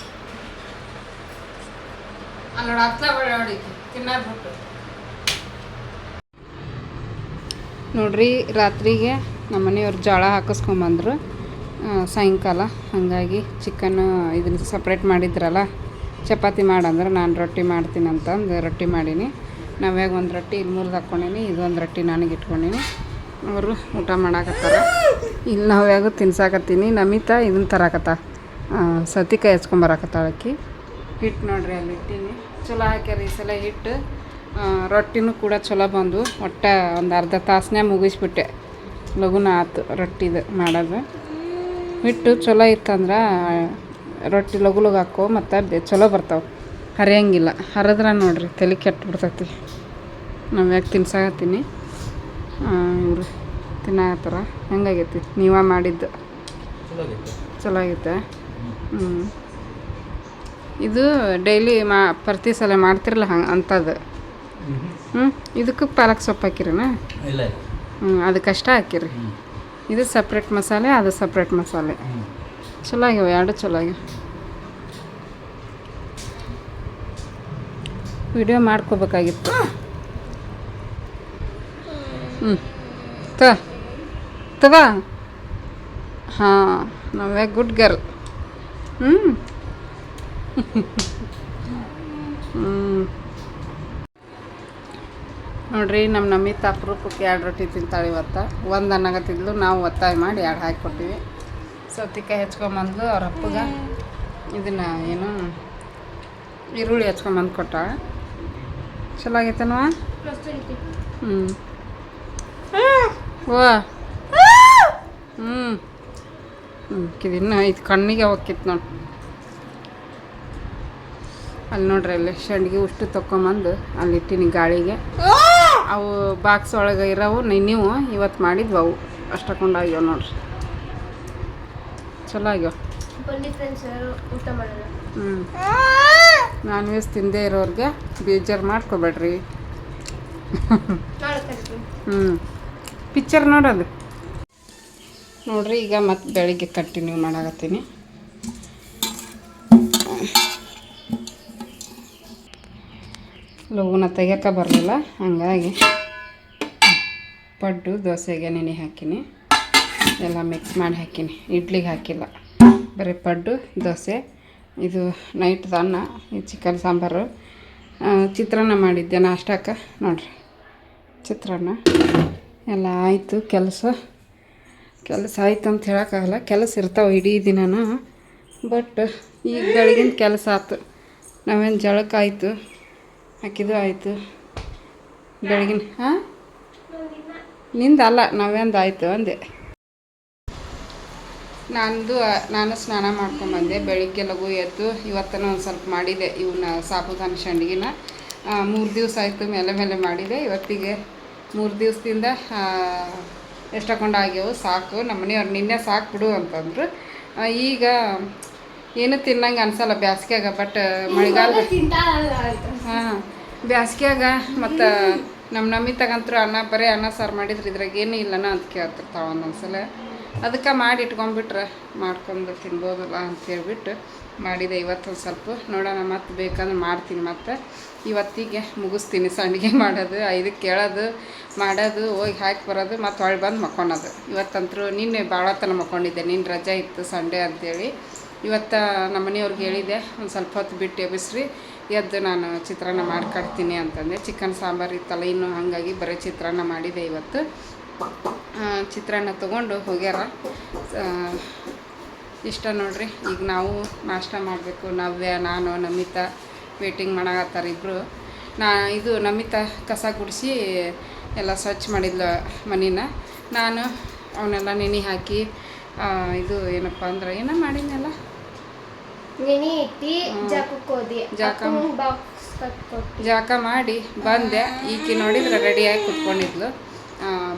ಅಲ್ಲೋಡ ಹತ್ಲ ನೋಡಿ ತಿನ್ನೋದು ಬಿಟ್ಟು ನೋಡ್ರಿ ರಾತ್ರಿಗೆ ನಮ್ಮ ಮನೆಯವ್ರು ಜೋಳ ಹಾಕಿಸ್ಕೊಂಬಂದ್ರು ಸಾಯಂಕಾಲ ಹಾಗಾಗಿ ಚಿಕನ್ನು ಇದನ್ನ ಸಪ್ರೇಟ್ ಮಾಡಿದ್ರಲ್ಲ ಚಪಾತಿ ಮಾಡಂದ್ರೆ ನಾನು ರೊಟ್ಟಿ ಮಾಡ್ತೀನಿ ಅಂತಂದು ರೊಟ್ಟಿ ಮಾಡೀನಿ ನಾವ್ಯಾಗ ಒಂದು ರೊಟ್ಟಿ ಇಲ್ಲಿ ಮುರಿದು ಹಾಕ್ಕೊಂಡೀನಿ ಇದೊಂದು ರೊಟ್ಟಿ ನನಗೆ ಇಟ್ಕೊಂಡೀನಿ ಅವರು ಊಟ ಮಾಡಾಕತ್ತಾರ ಇಲ್ಲಿ ನಾವ್ಯಾಗ ತಿನ್ಸಾಕತ್ತೀನಿ ನಮಿತಾ ಇದನ್ನ ತರಾಕತ್ತ ಸೌತೆಕಾಯಿ ಹಚ್ಕೊಂಬರಾಕತ್ತಾಳಕ್ಕಿ ಹಿಟ್ಟು ನೋಡ್ರಿ ಅಲ್ಲಿ ಇಟ್ಟೀನಿ ಚಲೋ ಹಾಕ್ಯಾರ ಈ ಸಲ ಹಿಟ್ಟು ರೊಟ್ಟಿನೂ ಕೂಡ ಚಲೋ ಬಂದು ಒಟ್ಟು ಒಂದು ಅರ್ಧ ತಾಸನ್ಯಾಗ ಮುಗಿಸ್ಬಿಟ್ಟೆ ಲಘುನ ಆಯ್ತು ರೊಟ್ಟಿದು ಮಾಡೋದು ಹಿಟ್ಟು ಚಲೋ ಇತ್ತಂದ್ರೆ ರೊಟ್ಟಿ ಲಘು ಲಘು ಹಾಕೋ ಮತ್ತು ಚಲೋ ಬರ್ತಾವೆ ಹರಿಯಂಗಿಲ್ಲ ಹರಿದ್ರೆ ನೋಡ್ರಿ ತಲೆ ಕೆಟ್ಟು ಬಿಡ್ತೈತಿ ನಾವು ಯಾಕೆ ತಿನ್ಸಾಕತ್ತೀನಿ ಇವರು ತಿನ್ನಾಕತ್ತಾರ ಹೆಂಗಾಗೈತಿ ನೀವೇ ಮಾಡಿದ್ದು ಚಲೋ ಆಗೈತೆ ಇದು ಡೈಲಿ ಪ್ರತಿ ಸಲ ಮಾಡ್ತಿರಲ್ಲ ಹಂಗೆ ಅಂಥದ್ದು ಇದಕ್ಕೆ ಪಾಲಕ್ ಸೊಪ್ಪು ಹಾಕಿರಿನಾ ಇಲ್ಲ ಅದಕ್ಕಷ್ಟೇ ಹಾಕಿರಿ ಇದು ಸಪ್ರೇಟ್ ಮಸಾಲೆ ಅದು ಸಪ್ರೇಟ್ ಮಸಾಲೆ ಚಲೋ ಆಗ್ಯಾವ ಎರಡು ಚಲೋ ಆಗ್ಯಾವ ವಿಡಿಯೋ ಮಾಡ್ಕೋಬೇಕಾಗಿತ್ತು ತಗ ಹಾಂ ನಾವೇ ಗುಡ್ ಗರ್ಲ್ ನೋಡ್ರಿ ನಮ್ಮ ನಮಿತ ಅಪರೂಪಕ್ಕೆ 2 ರೊಟ್ಟಿ ತಿಂತಾಳೆ ಇವತ್ತು ಒಂದು ಅನ್ನಗತ್ತಿದ್ಲು ನಾವು ಒತ್ತಾಯ ಮಾಡಿ 2 ಹಾಕಿಕೊಟ್ಟಿವಿ ಸೌತೆಕಾಯಿ ಹೆಚ್ಕೊಂಬಂದ್ಲು ಅವ್ರ ಅಪ್ಪಗೆ ಇದನ್ನು ಏನು ಈರುಳ್ಳಿ ಹೆಚ್ಕೊಂಬಂದು ಕೊಟ್ಟ ಚಲೋ ಆಗೈತನವ ಇದಿನ್ನು ಇದು ಕಣ್ಣಿಗೆ ಹೋಗಿತ್ತು ನೋಡಿ ಅಲ್ಲಿ ನೋಡ್ರಿ ಅಲ್ಲಿ ಶಂಡ್ಗಿ ಉಷ್ಟು ತೊಗೊಂಬಂದು ಅಲ್ಲಿ ಇಟ್ಟಿನಿ ಗಾಳಿಗೆ ಅವು ಬಾಕ್ಸ್ ಒಳಗೆ ಇರೋವು ನೀವು ಇವತ್ತು ಮಾಡಿದ್ವು ಅವು ಅಷ್ಟಕ್ಕೊಂಡಾಗ್ಯಾವ ನೋಡ್ರಿ, ಚಲೋ ಆಗ್ಯಾವ. ಬನ್ನಿ ಫ್ರೆಂಡ್ಸ್ ಯಾರು ಊಟ ಮಾಡೋಣ. ನಾನ್ ವೆಜ್ ತಿಂದೇ ಇರೋರಿಗೆ ಬೇಜಾರು ಮಾಡ್ಕೊಬೇಡ್ರಿ. ನಾಳೆ ಕರಿತೀನಿ. ಪಿಕ್ಚರ್ ನೋಡೋದು ನೋಡ್ರಿ. ಈಗ ಮತ್ತೆ ಬೆಳಿಗ್ಗೆ ಕಂಟಿನ್ಯೂ ಮಾಡಾಕತ್ತೀನಿ. ಲಘುನ ತೆಗಿಯೋಕೆ ಬರಲಿಲ್ಲ, ಹಂಗಾಗಿ ಪಡ್ಡು ದೋಸೆಗೆ ನೆನೆ ಹಾಕೀನಿ, ಎಲ್ಲ ಮಿಕ್ಸ್ ಮಾಡಿ ಹಾಕೀನಿ. ಇಡ್ಲಿಗೆ ಹಾಕಿಲ್ಲ, ಬರೀ ಪಡ್ಡು ದೋಸೆ. ಇದು ನೈಟ್ದು ಅನ್ನ, ಇದು ಚಿಕನ್ ಸಾಂಬಾರು. ಚಿತ್ರಾನ್ನ ಮಾಡಿದ್ದೆ ನಾಷ್ಟಕ್ಕೆ ನೋಡ್ರಿ. ಚಿತ್ರಾನ್ನ ಎಲ್ಲ ಆಯಿತು. ಕೆಲಸ ಆಯಿತು ಅಂತ ಹೇಳೋಕ್ಕಾಗಲ್ಲ, ಕೆಲಸ ಇರ್ತಾವೆ ಇಡೀ ದಿನನೂ. ಬಟ್ ಈಗ ಬೆಳಗಿನ ಕೆಲಸ ಆಯ್ತು. ನಾವೇನು ಜಳಕ್ಕೆ ಆಯಿತು, ಹಾಕಿದ್ದು ಆಯಿತು ಬೆಳಗಿನ. ನಿಂದಲ್ಲ, ನಾವೇಂದು ಆಯಿತು ಅಂದೆ. ನಾನು ಸ್ನಾನ ಮಾಡ್ಕೊಂಬಂದೆ ಬೆಳಿಗ್ಗೆ ಲಘು ಎದ್ದು. ಇವತ್ತನ ಒಂದು ಸ್ವಲ್ಪ ಮಾಡಿದೆ ಇವನ್ನ ಸಾಬುದಾನ ಸಂಡ್ಗಿನ. 3 ದಿವಸ ಆಯಿತು ಮೇಲೆ ಮೇಲೆ ಮಾಡಿದೆ. ಇವತ್ತಿಗೆ 3 ದಿವಸದಿಂದ ಎಷ್ಟೊಂದು ಆಗ್ಯಾವು, ಸಾಕು. ನಮ್ಮ ಮನೆಯವ್ರು ನಿನ್ನೆ ಸಾಕು ಬಿಡು ಅಂತಂದರು. ಈಗ ಏನು ತಿನ್ನಂಗೆ ಅನ್ಸಲ್ಲ ಬ್ಯಾಸ್ಗ್ಯಾಗ. ಬಟ್ ಮಳೆಗಾಲ ಬ್ಯಾಸ್ಗ್ಯಾಗ ಮತ್ತು ನಮ್ಮಿತಗಂತೂ ಬರೀ ಅನ್ನ ಸಾರು ಮಾಡಿದ್ರೆ ಇದ್ರಾಗ ಏನೂ ಇಲ್ಲನ ಅಂತ ಕೇಳ್ತಿರ್ತಾವೆ ಒಂದೊಂದ್ಸಲ. ಅದಕ್ಕೆ ಮಾಡಿ ಇಟ್ಕೊಂಡ್ಬಿಟ್ರೆ ಮಾಡ್ಕೊಂಡು ತಿನ್ಬೋದಲ್ಲ ಅಂತೇಳ್ಬಿಟ್ಟು ಮಾಡಿದೆ. ಇವತ್ತೊಂದು ಸ್ವಲ್ಪ ನೋಡೋಣ, ಮತ್ತೆ ಬೇಕಂದ್ರೆ ಮಾಡ್ತೀನಿ. ಮತ್ತು ಇವತ್ತಿಗೆ ಮುಗಿಸ್ತೀನಿ ಸಂಡಿಗೆ ಮಾಡೋದು. 5ಕ್ಕೆ ಕೇಳೋದು, ಮಾಡೋದು, ಹೋಗಿ ಹಾಕಿ ಬರೋದು, ಮತ್ತು ಹೊಳ್ಳಿ ಬಂದು ಮಕ್ಕೊಳೋದು. ಇವತ್ತಂತರೂ ನಿನ್ನೆ ಭಾಳ ತನ ಮಕ್ಕೊಂಡಿದ್ದೆ, ನಿನ್ನ ರಜೆ ಇತ್ತು ಸಂಡೇ ಅಂಥೇಳಿ. ಇವತ್ತು ನಮ್ಮ ಮನೆಯವ್ರಿಗೆ ಹೇಳಿದೆ ಒಂದು ಸ್ವಲ್ಪ ಹೊತ್ತು ಬಿಟ್ಟು ಎಬ್ಬಿಸ್ರಿ, ಎದ್ದು ನಾನು ಚಿತ್ರಾನ್ನ ಮಾಡ್ಕೊಡ್ತೀನಿ ಅಂತಂದೆ. ಚಿಕನ್ ಸಾಂಬಾರು ಇತ್ತಲ್ಲ ಇನ್ನೂ, ಹಾಗಾಗಿ ಬರೀ ಚಿತ್ರಾನ್ನ ಮಾಡಿದೆ ಇವತ್ತು. ಚಿತ್ರಾನ್ನ ತೊಗೊಂಡು ಹೋಗ್ಯಾರ. ಇಷ್ಟ ನೋಡ್ರಿ. ಈಗ ನಾವು ನಾಷ್ಟ ಮಾಡಬೇಕು. ನವ್ಯ, ನಾನು, ನಮಿತಾ ವೇಟಿಂಗ್ ಮಾಡಾಕತ್ತಾರೆ ಇಬ್ಬರು. ಇದು ನಮಿತಾ ಕಸ ಗುಡಿಸಿ ಎಲ್ಲ ಸ್ವಚ್ಛ ಮಾಡಿದ್ಲು ಮನಿನ. ನಾನು ಅವನ್ನೆಲ್ಲ ನೆನೆ ಹಾಕಿ ಇದು ಏನಪ್ಪ ಅಂದ್ರೆ ಏನೋ ಮಾಡಿದ್ನಲ್ಲ, ನೆನೆ ಇಟ್ಟು ಜಾಕ ಮಾಡಿ ಬಂದೆ. ಈಕಿ ನೋಡಿದ್ರೆ ರೆಡಿಯಾಗಿ ಕುತ್ಕೊಂಡಿದ್ಲು,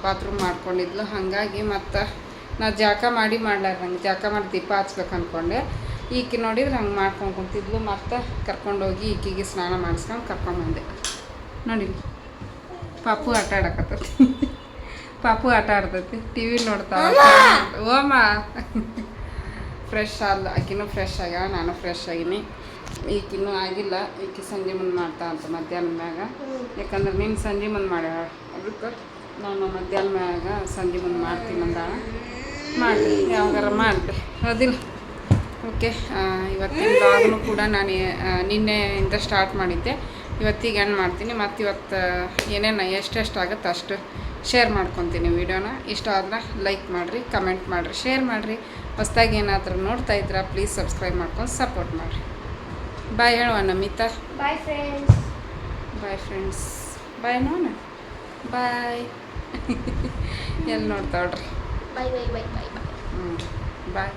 ಬಾತ್ರೂಮ್ ಮಾಡ್ಕೊಂಡಿದ್ಲು. ಹಾಗಾಗಿ ಮತ್ತು ನಾ ಜಾಕ ಮಾಡ್ಲಾರ್ದಂಗೆ ಜಾಕ ಮಾಡಿ ದೀಪ ಹಚ್ಬೇಕು ಅಂದ್ಕೊಂಡೆ. ಈಕಿ ನೋಡಿದ್ರೆ ಹಂಗೆ ಮಾಡ್ಕೊಂಡು ಕುಂತಿದ್ಲು. ಮತ್ತು ಕರ್ಕೊಂಡೋಗಿ ಈಕಿಗೆ ಸ್ನಾನ ಮಾಡಿಸ್ಕೊಂಡು ಕರ್ಕೊಂಬಂದೆ. ನೋಡಿ ಪಾಪು ಆಟ ಆಡಕತ್ತೈತಿ. ಪಾಪು ಆಟ ಆಡ್ತೈತಿ, ಟಿ ವಿ ನೋಡ್ತಾವ. ಓಮ ಫ್ರೆಶ್ ಅಲ್ಲ, ಆಕಿನೂ ಫ್ರೆಶ್ ಆಗ್ಯಾಳ, ನಾನು ಫ್ರೆಶ್ ಆಗೀನಿ. ಈಕಿನ್ನೂ ಆಗಿಲ್ಲ. ಈಕಿ ಸಂಜೆ ಮುಂದೆ ಮಾಡ್ತಾ ಅಂತ ಮಧ್ಯಾಹ್ನ ಮ್ಯಾಗ. ಯಾಕಂದ್ರೆ ನೀನು ಸಂಜೆ ಮುಂದೆ ಮಾಡ್ಯಾಳ, ಅದಕ್ಕೆ ನಾನು ಮಧ್ಯಾಹ್ನ ಮ್ಯಾಗ ಸಂಜೆ ಮುಂದೆ ಮಾಡ್ತೀನಿ ಅಂದಾಳ. ಮಾಡಿ ಯಾವಾಗಾರ ಮಾಡಿದೆ ಅದಿಲ್ಲ. ಓಕೆ, ಇವತ್ತಿನ ಬ್ಲಾಗ್ನು ಕೂಡ ನಾನು ನಿನ್ನೆಯಿಂದ ಸ್ಟಾರ್ಟ್ ಮಾಡಿದ್ದೆ. ಇವತ್ತಿಗೆ ಎಂಡ್ ಮಾಡ್ತೀನಿ. ಮತ್ತು ಇವತ್ತು ಏನೇನು ಎಷ್ಟೆಷ್ಟು ಆಗುತ್ತೆ ಅಷ್ಟು ಶೇರ್ ಮಾಡ್ಕೊತೀನಿ ವೀಡಿಯೋನ. ಇಷ್ಟ ಆದ್ರೆ ಲೈಕ್ ಮಾಡಿರಿ, ಕಮೆಂಟ್ ಮಾಡಿರಿ, ಶೇರ್ ಮಾಡಿರಿ. ಹೊಸ್ದಾಗಿ ಏನಾದರೂ ನೋಡ್ತಾ ಇದ್ರೆ ಪ್ಲೀಸ್ ಸಬ್ಸ್ಕ್ರೈಬ್ ಮಾಡ್ಕೊಂಡು ಸಪೋರ್ಟ್ ಮಾಡಿರಿ. ಬಾಯ್ ಹೇಳುವ Namitha. Bye friends. Bye friends. Bye ನೋಣ. ಬಾಯ್. ಎಲ್ಲಿ ನೋಡ್ತಾವ್ರಿ. ಬಾಯ್ ಬಾಯ್ ಬಾಯ್ ಬಾಯ್ ಬಾಯ್. ಬಾಯ್.